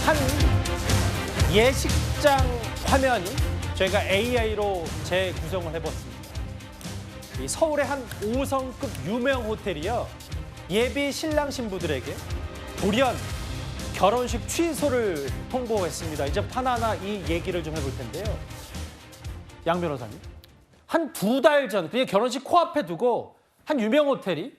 한 예식장 화면이 저희가 AI로 재구성을 해봤습니다. 이 서울의 한 5성급 유명 호텔이요. 예비 신랑 신부들에게 돌연 결혼식 취소를 통보했습니다. 이제부터 하나하나 이 얘기를 좀 해볼 텐데요. 양 변호사님, 한 2달 전 그냥 결혼식 코앞에 두고 한 유명 호텔이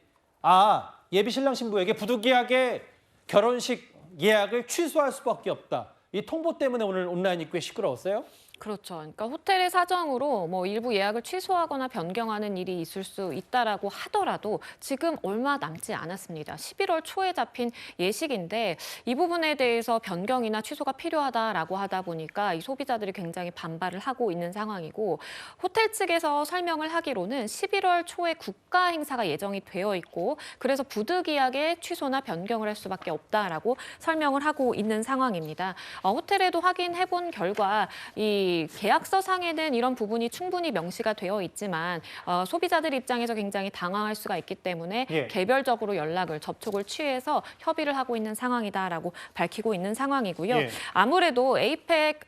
예비 신랑 신부에게 부득이하게 결혼식 예약을 취소할 수밖에 없다. 이 통보 때문에 오늘 온라인이 꽤 시끄러웠어요. 그렇죠. 그러니까 호텔의 사정으로 뭐 일부 예약을 취소하거나 변경하는 일이 있을 수 있다라고 하더라도 지금 얼마 남지 않았습니다. 11월 초에 잡힌 예식인데 이 부분에 대해서 변경이나 취소가 필요하다라고 하다 보니까 이 소비자들이 굉장히 반발을 하고 있는 상황이고 호텔 측에서 설명을 하기로는 11월 초에 국가 행사가 예정이 되어 있고 그래서 부득이하게 취소나 변경을 할 수밖에 없다라고 설명을 하고 있는 상황입니다. 호텔에도 확인해 본 결과 이 계약서상에는 이런 부분이 충분히 명시가 되어 있지만 소비자들 입장에서 굉장히 당황할 수가 있기 때문에 개별적으로 접촉을 취해서 협의를 하고 있는 상황이다라고 밝히고 있는 상황이고요. 아무래도 에이펙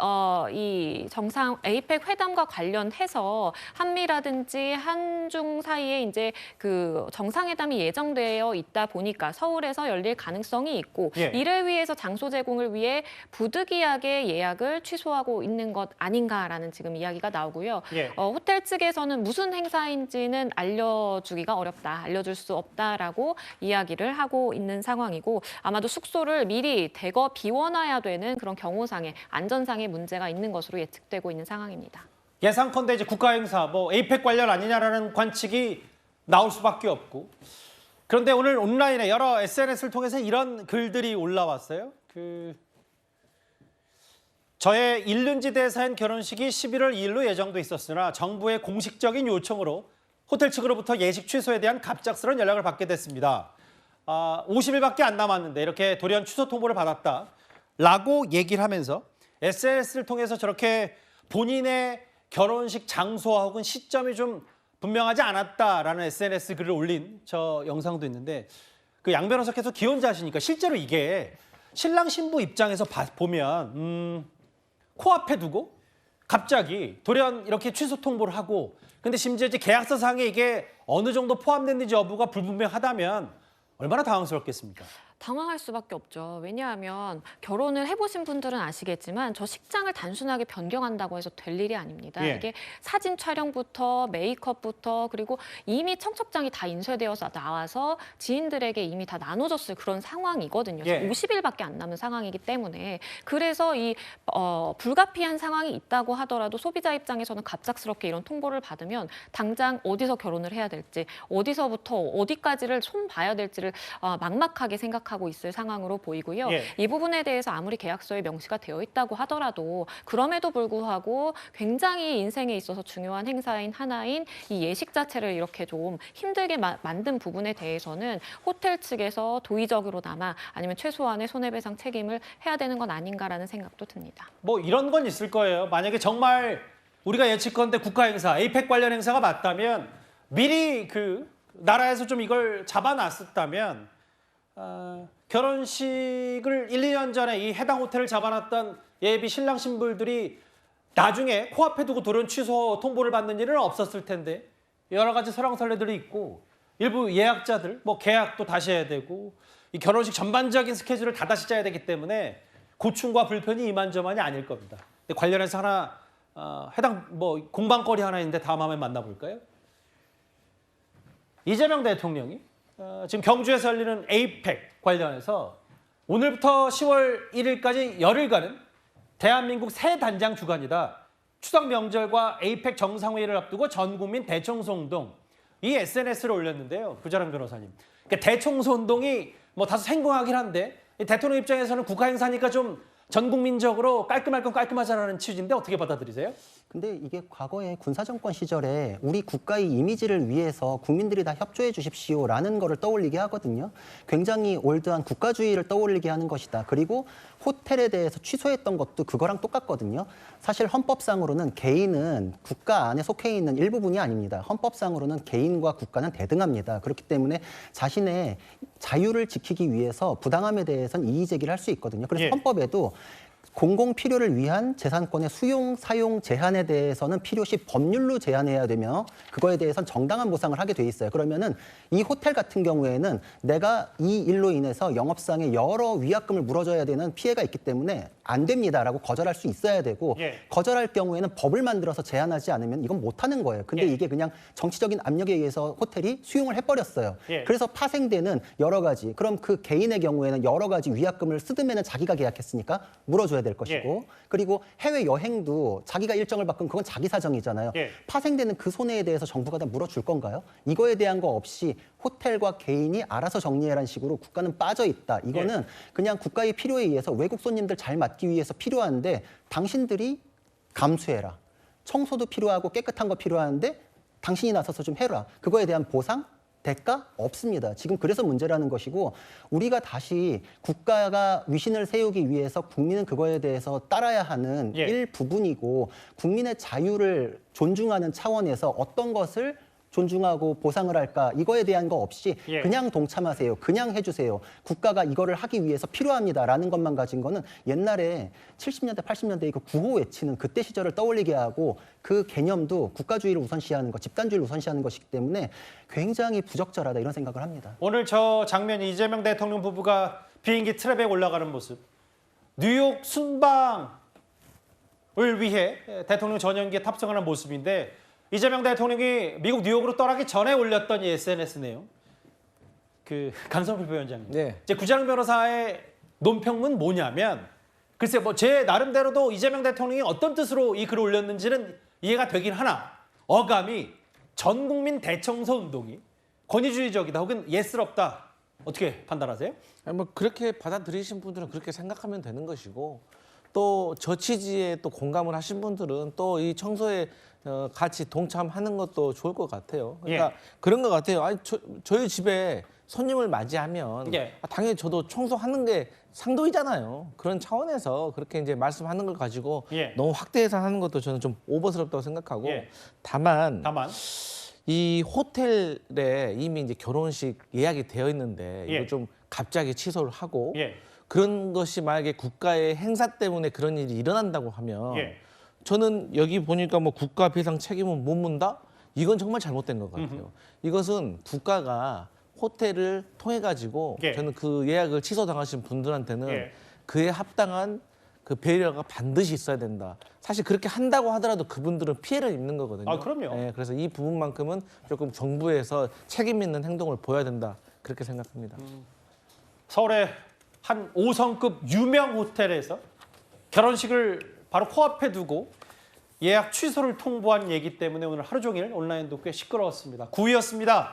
에이펙 회담과 관련해서 한미라든지 한중 사이에 이제 그 정상회담이 예정되어 있다 보니까 서울에서 열릴 가능성이 있고 이를 위해서 장소 제공을 위해 부득이하게 예약을 취소하고 있는 것 아닌가라는 지금 이야기가 나오고요. 호텔 측에서는 무슨 행사인지는 알려주기가 어렵다, 알려줄 수 없다라고 이야기를 하고 있는 상황이고 아마도 숙소를 미리 대거 비워놔야 되는 그런 경호상의 안전상의 문제가 있는 것으로 예측되고 있는 상황입니다. 예상컨대 이제 국가 행사, 뭐 에이펙 관련 아니냐라는 관측이 나올 수밖에 없고 그런데 오늘 온라인에 여러 SNS를 통해서 이런 글들이 올라왔어요. 저의 일륜지 대사인 결혼식이 11월 2일로 예정돼 있었으나 정부의 공식적인 요청으로 호텔 측으로부터 예식 취소에 대한 갑작스러운 연락을 받게 됐습니다. 50일밖에 안 남았는데 이렇게 돌연 취소 통보를 받았다라고 얘기를 하면서 SNS를 통해서 저렇게 본인의 결혼식 장소와 혹은 시점이 좀 분명하지 않았다라는 SNS 글을 올린 저 영상도 있는데 그 양 변호사께서 기혼자시니까 실제로 이게 신랑 신부 입장에서 보면 코앞에 두고 갑자기 돌연 이렇게 취소 통보를 하고 근데 심지어 이제 계약서상에 이게 어느 정도 포함됐는지 여부가 불분명하다면 얼마나 당황스럽겠습니까? 당황할 수밖에 없죠. 왜냐하면 결혼을 해보신 분들은 아시겠지만 저 식장을 단순하게 변경한다고 해서 될 일이 아닙니다. 이게 사진 촬영부터 메이크업부터 그리고 이미 청첩장이 다 인쇄되어서 나와서 지인들에게 이미 다 나눠졌을 그런 상황이거든요. 50일밖에 안 남은 상황이기 때문에 그래서 이 불가피한 상황이 있다고 하더라도 소비자 입장에서는 갑작스럽게 이런 통보를 받으면 당장 어디서 결혼을 해야 될지 어디서부터 어디까지를 손 봐야 될지를 막막하게 생각하고 있을 상황으로 보이고요. 이 부분에 대해서 아무리 계약서에 명시가 되어 있다고 하더라도 그럼에도 불구하고 굉장히 인생에 있어서 중요한 행사인 하나인 이 예식 자체를 이렇게 좀 힘들게 만든 부분에 대해서는 호텔 측에서 도의적으로나마 아니면 최소한의 손해배상 책임을 해야 되는 건 아닌가라는 생각도 듭니다. 뭐 이런 건 있을 거예요. 만약에 정말 우리가 예측컨대 국가 행사, 에이펙 관련 행사가 맞다면 미리 그 나라에서 좀 이걸 잡아놨었다면 결혼식을 1, 2년 전에 이 해당 호텔을 잡아놨던 예비 신랑 신부들이 나중에 코앞에 두고 돌연 취소 통보를 받는 일은 없었을 텐데 여러 가지 설왕설래들이 있고 일부 예약자들 뭐 계약도 다시 해야 되고 이 결혼식 전반적인 스케줄을 다 다시 짜야 되기 때문에 고충과 불편이 이만저만이 아닐 겁니다. 관련해서 하나 해당 뭐 공방거리 하나 있는데 다음 화면 만나볼까요? 이재명 대통령이 지금 경주에서 열리는 에이펙 관련해서 오늘부터 10월 1일까지 열흘간은 대한민국 새 단장 주간이다. 추석 명절과 에이펙 정상회의를 앞두고 전 국민 대청소 운동 이 SNS를 올렸는데요. 부자랑 변호사님. 그러니까 대청소 운동이 뭐 다소 생경하긴 한데 대통령 입장에서는 국가 행사니까 좀 전 국민적으로 깔끔할 건 깔끔하자라는 취지인데 어떻게 받아들이세요? 근데 이게 과거에 군사정권 시절에 우리 국가의 이미지를 위해서 국민들이 다 협조해 주십시오라는 거를 떠올리게 하거든요. 굉장히 올드한 국가주의를 떠올리게 하는 것이다. 그리고 호텔에 대해서 취소했던 것도 그거랑 똑같거든요. 사실 헌법상으로는 개인은 국가 안에 속해 있는 일부분이 아닙니다. 헌법상으로는 개인과 국가는 대등합니다. 그렇기 때문에 자신의 자유를 지키기 위해서 부당함에 대해서는 이의 제기를 할 수 있거든요. 그래서 예. 헌법에도 공공 필요를 위한 재산권의 수용, 사용 제한에 대해서는 필요시 법률로 제한해야 되며 그거에 대해서는 정당한 보상을 하게 돼 있어요. 그러면은 이 호텔 같은 경우에는 내가 이 일로 인해서 영업상의 여러 위약금을 물어줘야 되는 피해가 있기 때문에 안 됩니다라고 거절할 수 있어야 되고 예. 거절할 경우에는 법을 만들어서 제한하지 않으면 이건 못하는 거예요. 근데 예. 이게 그냥 정치적인 압력에 의해서 호텔이 수용을 해버렸어요. 예. 그래서 파생되는 여러 가지 그럼 그 개인의 경우에는 여러 가지 위약금을 쓰드면은 자기가 계약했으니까 물어줘야 될 것이고 그리고 해외 여행도 자기가 일정을 바꾸면 그건 자기 사정이잖아요. 예. 파생되는 그 손해에 대해서 정부가 다 물어줄 건가요? 이거에 대한 거 없이 호텔과 개인이 알아서 정리해라는 식으로 국가는 빠져 있다. 이거는 그냥 국가의 필요에 의해서 외국 손님들 잘 맞기 위해서 필요한데 당신들이 감수해라. 청소도 필요하고 깨끗한 거 필요한데 당신이 나서서 좀 해라. 그거에 대한 보상? 대가 없습니다. 지금 그래서 문제라는 것이고 우리가 다시 국가가 위신을 세우기 위해서 국민은 그거에 대해서 따라야 하는 일부분이고 국민의 자유를 존중하는 차원에서 어떤 것을 존중하고 보상을 할까 이거에 대한 거 없이 그냥 동참하세요. 그냥 해주세요. 국가가 이거를 하기 위해서 필요합니다라는 것만 가진 거는 옛날에 70년대, 80년대 이거 구호 외치는 그때 시절을 떠올리게 하고 그 개념도 국가주의를 우선시하는 것, 집단주의를 우선시하는 것이기 때문에 굉장히 부적절하다 이런 생각을 합니다. 오늘 저 장면이 이재명 대통령 부부가 비행기 트랩에 올라가는 모습. 뉴욕 순방을 위해 대통령 전용기에 탑승하는 모습인데 이재명 대통령이 미국 뉴욕으로 떠나기 전에 올렸던 이 SNS 내용. 그 강성필 부위원장님. 네. 이제 구자능 변호사의 논평은 뭐냐면 글쎄 뭐 제 나름대로도 이재명 대통령이 어떤 뜻으로 이 글을 올렸는지는 이해가 되긴 하나 어감이 전 국민 대청소 운동이 권위주의적이다 혹은 예스럽다. 어떻게 판단하세요? 아니, 뭐 그렇게 받아들이신 분들은 그렇게 생각하면 되는 것이고 또 저 취지에 또 공감을 하신 분들은 또 이 청소에 같이 동참하는 것도 좋을 것 같아요. 그러니까 그런 것 같아요. 아니 저희 집에 손님을 맞이하면 당연히 저도 청소하는 게 상도이잖아요. 그런 차원에서 그렇게 이제 말씀하는 걸 가지고 너무 확대해서 하는 것도 저는 좀 오버스럽다고 생각하고 다만 이 호텔에 이미 이제 결혼식 예약이 되어 있는데 이거 좀 갑자기 취소를 하고 그런 것이 만약에 국가의 행사 때문에 그런 일이 일어난다고 하면 저는 여기 보니까 뭐 국가 배상 책임은 못 문다? 이건 정말 잘못된 것 같아요. 이것은 국가가 호텔을 통해 가지고 저는 그 예약을 취소당하신 분들한테는 그에 합당한 그 배려가 반드시 있어야 된다. 사실 그렇게 한다고 하더라도 그분들은 피해를 입는 거거든요. 아, 그럼요. 네, 그래서 이 부분만큼은 조금 정부에서 책임 있는 행동을 보여야 된다. 그렇게 생각합니다. 서울의 한 5성급 유명 호텔에서 결혼식을 바로 코앞에 두고 예약 취소를 통보한 얘기 때문에 오늘 하루 종일 온라인도 꽤 시끄러웠습니다. 9위였습니다.